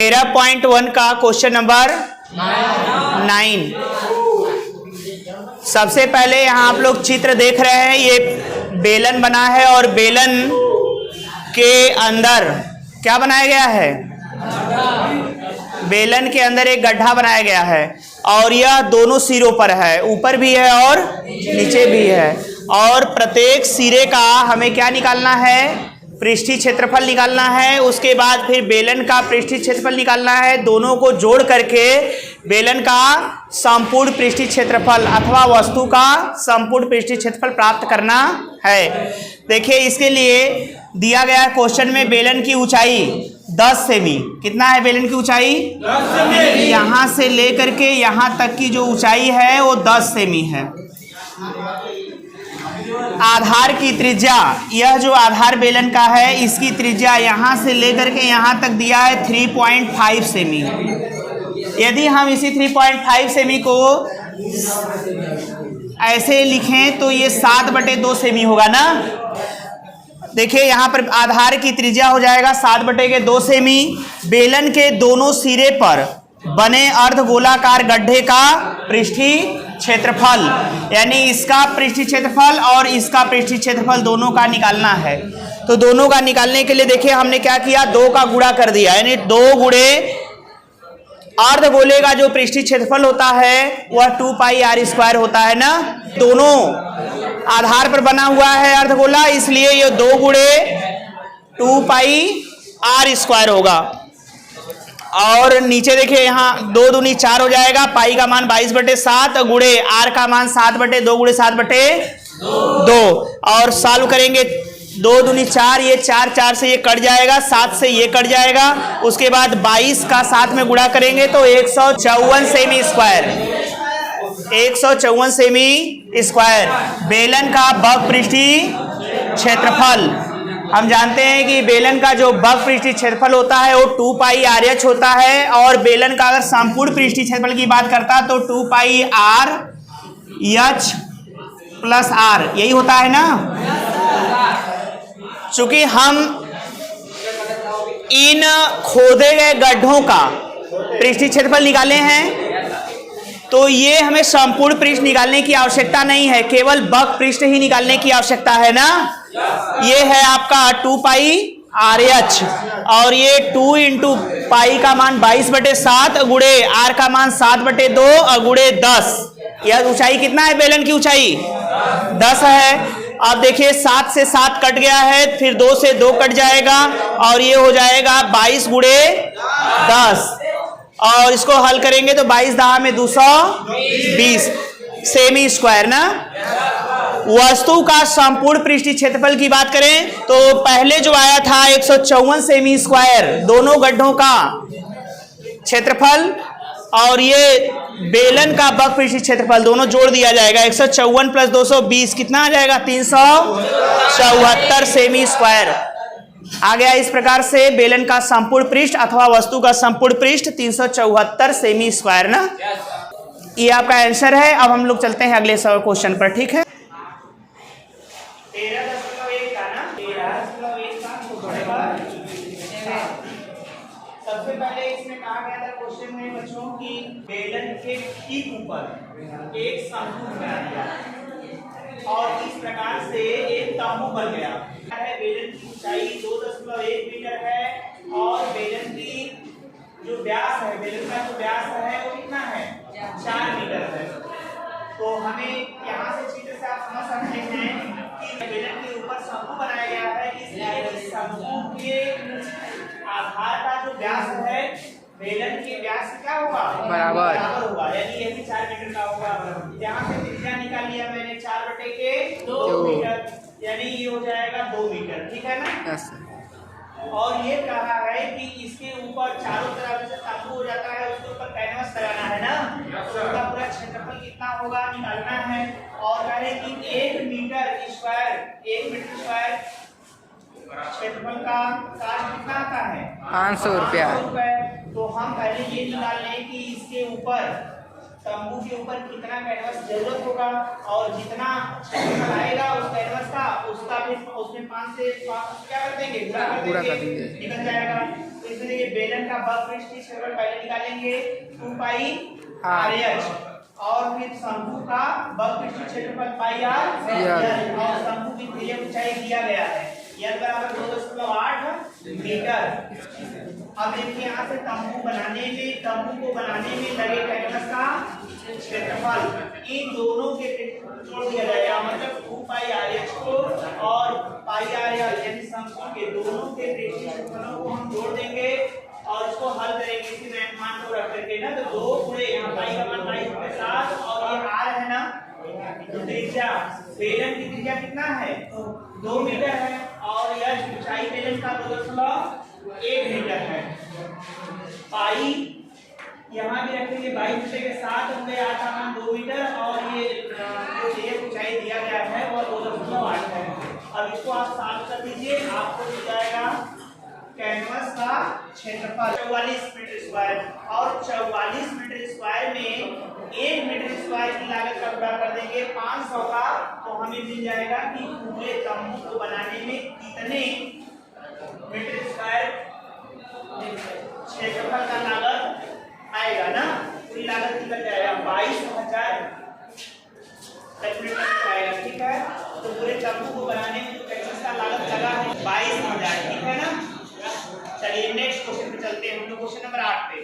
13.1 का question number 9। सबसे पहले यहाँ आप लोग चित्र देख रहे हैं, ये बेलन बना है और बेलन के अंदर क्या बनाया गया है? बेलन के अंदर एक गड्ढा बनाया गया है और यह दोनों सिरों पर है, ऊपर भी है और नीचे भी है। और प्रत्येक सिरे का हमें क्या निकालना है? पृष्ठीय क्षेत्रफल निकालना है। उसके बाद फिर बेलन का पृष्ठीय क्षेत्रफल निकालना है। दोनों को जोड़ करके बेलन का संपूर्ण पृष्ठीय क्षेत्रफल अथवा वस्तु का संपूर्ण पृष्ठीय क्षेत्रफल प्राप्त करना है। देखिए, इसके लिए दिया गया क्वेश्चन में बेलन की ऊंचाई 10 सेमी। कितना है बेलन की ऊंचाई? 10 सेमी। यहाँ से लेकर के यहाँ तक की जो ऊंचाई है वो 10 सेमी है। आधार की त्रिज्या, यह जो आधार बेलन का है इसकी त्रिज्या यहाँ से लेकर के यहाँ तक दिया है 3.5 सेमी। यदि हम इसी 3.5 सेमी को ऐसे लिखें तो ये 7/2 सेमी होगा ना। देखिए यहाँ पर आधार की त्रिज्या हो जाएगा 7/2 सेमी। बेलन के दोनों सिरे पर बने अर्धगोलाकार गड्ढे का पृष्ठीय क्षेत्रफल, यानी इसका पृष्ठीय क्षेत्रफल और इसका पृष्ठीय क्षेत्रफल दोनों का निकालना है। तो दोनों का निकालने के लिए देखिए हमने क्या किया, 2 का गुणा कर दिया, यानी 2 गुणे अर्धगोले का जो पृष्ठीय क्षेत्रफल होता है वह 2πr² होता है ना। दोनों आधार पर बना हुआ है अर्धगोला, इसलिए ये 2 गुणे 2πr² होगा। और नीचे देखिए यहाँ 2 दूनी 4 हो जाएगा, पाई का मान 22/7 गुणे आर का मान 7/2 गुणे 7/2 और सॉल्व करेंगे। 2 दूनी 4, ये 4 से ये कट जाएगा, 7 से ये कट जाएगा। उसके बाद 22 का 7 में गुणा करेंगे तो 154 सेमी स्क्वायर, 154 सेमी स्क्वायर बेलन का बग पृष्ठीय क्षेत्रफल। हम जानते हैं कि बेलन का जो बग पृष्ठीय क्षेत्रफल होता है वो 2πrh होता है, और बेलन का अगर संपूर्ण पृष्ठीय क्षेत्रफल की बात करता तो 2πrh + r, यही होता है ना। चूंकि हम इन खोदे गए गड्ढों का पृष्ठीय क्षेत्रफल निकाले हैं तो ये हमें संपूर्ण पृष्ठ निकालने की आवश्यकता नहीं है, केवल बग पृष्ठ ही निकालने की आवश्यकता है ना। ये है आपका 2πrh और ये 2 × पाई का मान 22/7 गुणे r का मान 7/2 गुणे 10। यह ऊंचाई कितना है? बेलन की ऊंचाई 10 है। अब देखिए 7 से 7 कट गया है, फिर 2 से 2 कट जाएगा और ये हो जाएगा 22 गुणे 10 और इसको हल करेंगे तो 22×10 में 220 सेमी स्क्वायर ना। वस्तु का संपूर्ण पृष्ठीय क्षेत्रफल की बात करें तो पहले जो आया था 154 सेमी स्क्वायर दोनों गड्ढों का क्षेत्रफल, और ये बेलन का बग पृष्ठीय क्षेत्रफल दोनों जोड़ दिया जाएगा। 154 + 220 कितना आ जाएगा? 374 सेमी स्क्वायर आ गया। इस प्रकार से बेलन का संपूर्ण पृष्ठ अथवा वस्तु का संपूर्ण पृष्ठ 374 सेमी स्क्वायर ना। ये आपका आंसर है। अब हम लोग चलते हैं अगले क्वेश्चन पर, ठीक है। 13.1 का ना, 13.1 का सबसे पहले इसमें कहा गया था क्वेश्चन में बच्चों की बेलन के ठीक ऊपर एक शंकु बना दिया और इस प्रकार से एक तंबू बन गया है। बेलन की ऊंचाई 2.1 मीटर है और बेलन की जो व्यास है, बेलन का जो व्यास है वो कितना है? 4 मीटर है। तो हमें यहाँ से चित्र से आप समझ सकते हैं कि बेलन के ऊपर शंकु बनाया गया है, इसलिए इस शंकु के आधार का जो व्यास है बेलन के व्यास से क्या होगा? बराबर होगा, यानी ये भी 4 मीटर का होगा। यहाँ से त्रिज्या निकाल लिया मैंने 4/2 मीटर, यानी ये हो जाएगा 2 मीटर, ठीक है ना। और ये कहा है कि इसके ऊपर चारों तरफ से तंबू हो जाता है, उसके ऊपर कैनवस लगाना है ना, तो उसका पूरा क्षेत्रफल कितना होगा निकालना है। और कहे कि 1 मीटर स्क्वायर क्षेत्रफल का कास्ट कितना आता है? 500 रुपया। तो हम पहले ये निकाल लें कि इसके ऊपर तंबू के ऊपर कितना कैनवस जरूरत होगा और जितना क्षेत्रफल आएगा उस कैनवस का उसका भी उसमें 5 से क्या कर देंगे? पूरा कर देंगे, निकल जाएगा। तो दूसरे ये बेलन का बग पृष्ठीय क्षेत्रफल पहले निकालेंगे 2 पाई RH और फिर शंकु का बग पृष्ठीय क्षेत्रफल पाई R और शंकु की त्रिज्या ऊंचाई दिया गया है L बराबर 2.8 मीटर। अब देखिए यहाँ से तंबू को बनाने में लगे कैनवस का क्षेत्रफल इन दोनों के जोड़ दिया जाएगा, मतलब 2 पाई RH को और पाई RL यानी शंकु के दोनों के पृष्ठीय क्षेत्रफलों को हम जोड़ देंगे और उसको हल करेंगे इसी मान को रख करके ना। तो 2 पूरे यहाँ पाई का मान पाई के साथ और ये R है ना, तो त्रिज्या बेलन की त्रिज्या कितना है 2 मीटर है और यह ऊंचाई बेलन का 2.1 मीटर है। पाई यहाँ भी रखेंगे 22 मीटर के साथ होंगे 8 का मान 2 मीटर और ये जो ऊंचाई दिया गया है और 2.8 है। अब इसको आप सॉल्व कर दीजिए, आपको मिल जाएगा कैनवस का क्षेत्रफल 44 मीटर स्क्वायर और 44 मीटर स्क्वायर में 1 मीटर स्क्वायर की लागत का गुणा कर देंगे 500 का, तो हमें मिल जाएगा कि पूरे तंबू को बनाने में कितने मीटर स्क्वायर क्षेत्रफल का लागत आएगा ना। पूरी लागत निकल जाएगा 22,000 आएगा, ठीक है। तो पूरे तंबू को बनाने में जो कैनवस का लागत लगा है 22,000, ठीक है ना। चलिए नेक्स्ट क्वेश्चन पे चलते हैं हम लोग, क्वेश्चन नंबर 8 पे।